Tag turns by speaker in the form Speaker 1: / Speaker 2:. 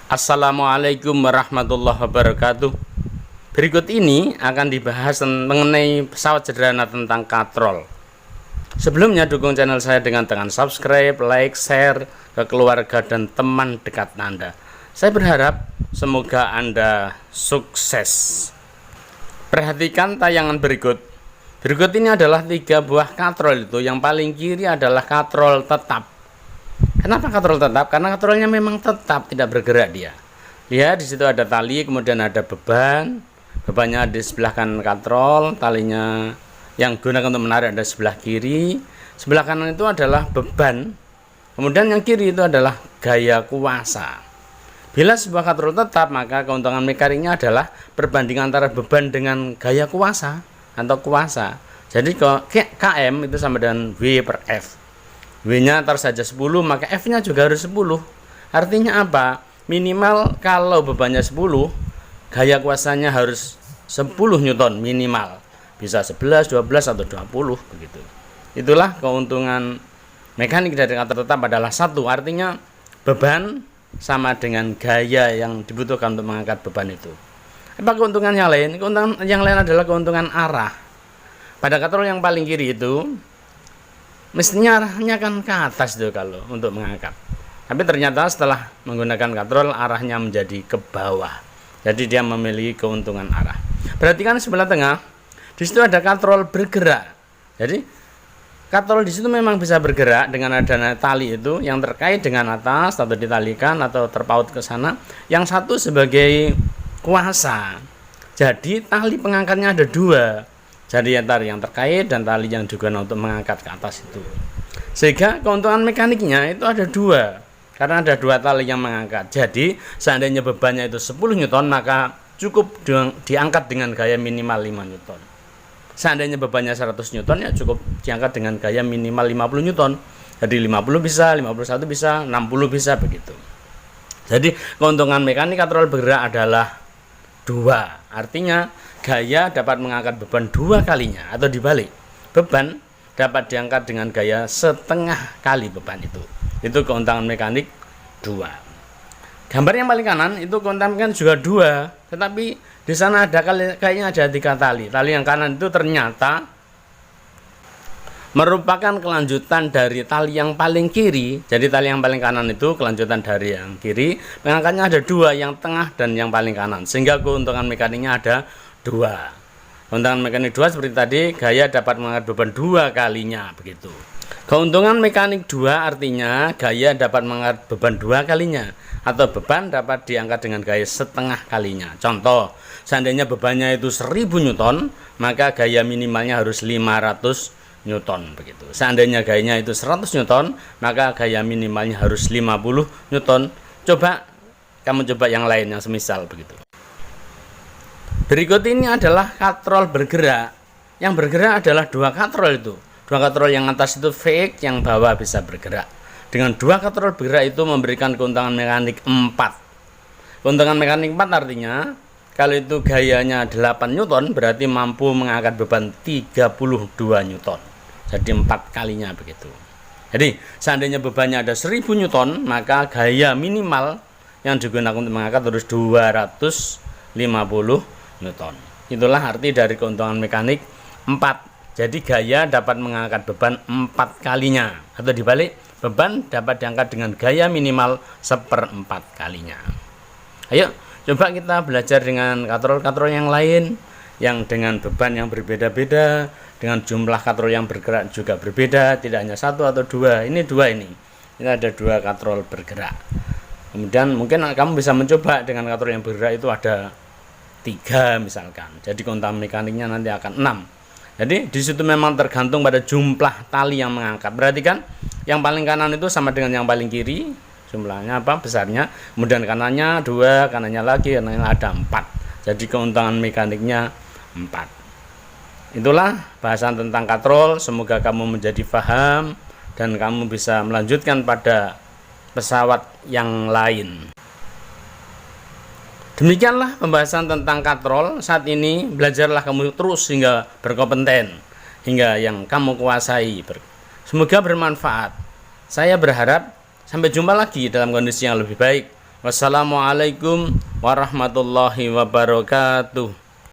Speaker 1: Assalamualaikum warahmatullahi wabarakatuh. Berikut ini akan dibahas mengenai pesawat sederhana tentang katrol. Sebelumnya dukung channel saya dengan tekan subscribe, like, share ke keluarga dan teman dekat Anda. Saya berharap semoga Anda sukses. Perhatikan tayangan berikut. Berikut ini adalah 3 buah katrol itu. Yang paling kiri adalah katrol tetap. Kenapa katrol tetap? Karena katrolnya memang tetap, tidak bergerak dia. Lihat di situ ada tali, kemudian ada beban. Bebannya di sebelah kanan katrol, talinya yang digunakan untuk menarik ada sebelah kiri. Sebelah kanan itu adalah beban. Kemudian yang kiri itu adalah gaya kuasa. Bila sebuah katrol tetap, maka keuntungan mekaniknya adalah perbandingan antara beban dengan gaya kuasa atau kuasa. Jadi KM itu sama dengan W per F. W-nya taruh saja 10, maka F-nya juga harus 10. Artinya apa? Minimal kalau bebannya 10, gaya kuasanya harus 10 Newton minimal. Bisa 11, 12 atau 20 begitu. Itulah keuntungan mekanik dari katrol tetap adalah 1, artinya beban sama dengan gaya yang dibutuhkan untuk mengangkat beban itu. Apa keuntungan yang lain? Keuntungan yang lain adalah keuntungan arah. Pada katrol yang paling kiri itu mestinya arahnya kan ke atas tuh kalau untuk mengangkat. Tapi ternyata setelah menggunakan katrol arahnya menjadi ke bawah. Jadi dia memiliki keuntungan arah. Perhatikan sebelah tengah. Di situ ada katrol bergerak. Jadi katrol di situ memang bisa bergerak dengan adanya tali itu yang terkait dengan atas atau ditalikan atau terpaut ke sana. Yang satu sebagai kuasa. Jadi tali pengangkatnya ada 2. Jadi tali yang terkait dan tali yang juga untuk mengangkat ke atas itu. Sehingga keuntungan mekaniknya itu ada 2. Karena ada 2 tali yang mengangkat. Jadi seandainya bebannya itu 10 Newton, maka cukup diangkat dengan gaya minimal 5 Newton. Seandainya bebannya 100 Newton, ya cukup diangkat dengan gaya minimal 50 Newton. Jadi 50 bisa, 51 bisa, 60 bisa begitu. Jadi keuntungan mekanik katrol bergerak adalah 2. Artinya gaya dapat mengangkat beban 2 kalinya atau dibalik. Beban dapat diangkat dengan gaya setengah kali beban itu. Itu keuntungan mekanik 2. Gambar yang paling kanan itu keuntungan mekanik juga 2, tetapi di sana ada kayaknya ada 3 tali. Tali yang kanan itu ternyata merupakan kelanjutan dari tali yang paling kiri. Jadi tali yang paling kanan itu kelanjutan dari yang kiri. Pengangkatnya ada 2, yang tengah dan yang paling kanan. Sehingga keuntungan mekaniknya ada 2. Keuntungan mekanik 2 seperti tadi, gaya dapat mengangkat beban 2 kalinya begitu. Keuntungan mekanik 2 artinya gaya dapat mengangkat beban 2 kalinya atau beban dapat diangkat dengan gaya setengah kalinya. Contoh, seandainya bebannya itu 1000 Newton, maka gaya minimalnya harus 500 Newton begitu. Seandainya gayanya itu 100 Newton, maka gaya minimalnya harus 50 Newton. Kamu coba yang lain yang semisal begitu. Berikut ini adalah katrol bergerak. Yang bergerak adalah 2 katrol itu. 2 katrol yang atas itu fake, yang bawah bisa bergerak. Dengan 2 katrol bergerak itu memberikan keuntungan mekanik 4. Keuntungan mekanik 4 artinya kalau itu gayanya 8 Newton berarti mampu mengangkat beban 32 Newton. Jadi 4 kalinya begitu. Jadi seandainya bebannya ada 1000 Newton, maka gaya minimal yang digunakan untuk mengangkat harus 250 Newton. Itulah arti dari keuntungan mekanik 4. Jadi gaya dapat mengangkat beban 4 kalinya atau dibalik, beban dapat diangkat dengan gaya minimal 1/4 kalinya. Ayo coba kita belajar dengan katrol-katrol yang lain yang dengan beban yang berbeda-beda, dengan jumlah katrol yang bergerak juga berbeda, tidak hanya 1 atau 2. Ini 2 ini. Ini ada 2 katrol bergerak. Kemudian mungkin kamu bisa mencoba dengan katrol yang bergerak itu ada 3 misalkan. Jadi keuntungan mekaniknya nanti akan 6. Jadi di situ memang tergantung pada jumlah tali yang mengangkat. Perhatikan yang paling kanan itu sama dengan yang paling kiri. Jumlahnya apa? Besarnya. Kemudian kanannya 2, kanannya lagi, kanannya ada 4. Jadi keuntungan mekaniknya 4. Itulah bahasan tentang katrol. Semoga kamu menjadi paham dan kamu bisa melanjutkan pada pesawat yang lain. Demikianlah pembahasan tentang katrol. Saat ini belajarlah kamu terus hingga berkompeten, hingga yang kamu kuasai. Semoga bermanfaat. Saya berharap sampai jumpa lagi dalam kondisi yang lebih baik. Wassalamualaikum warahmatullahi wabarakatuh.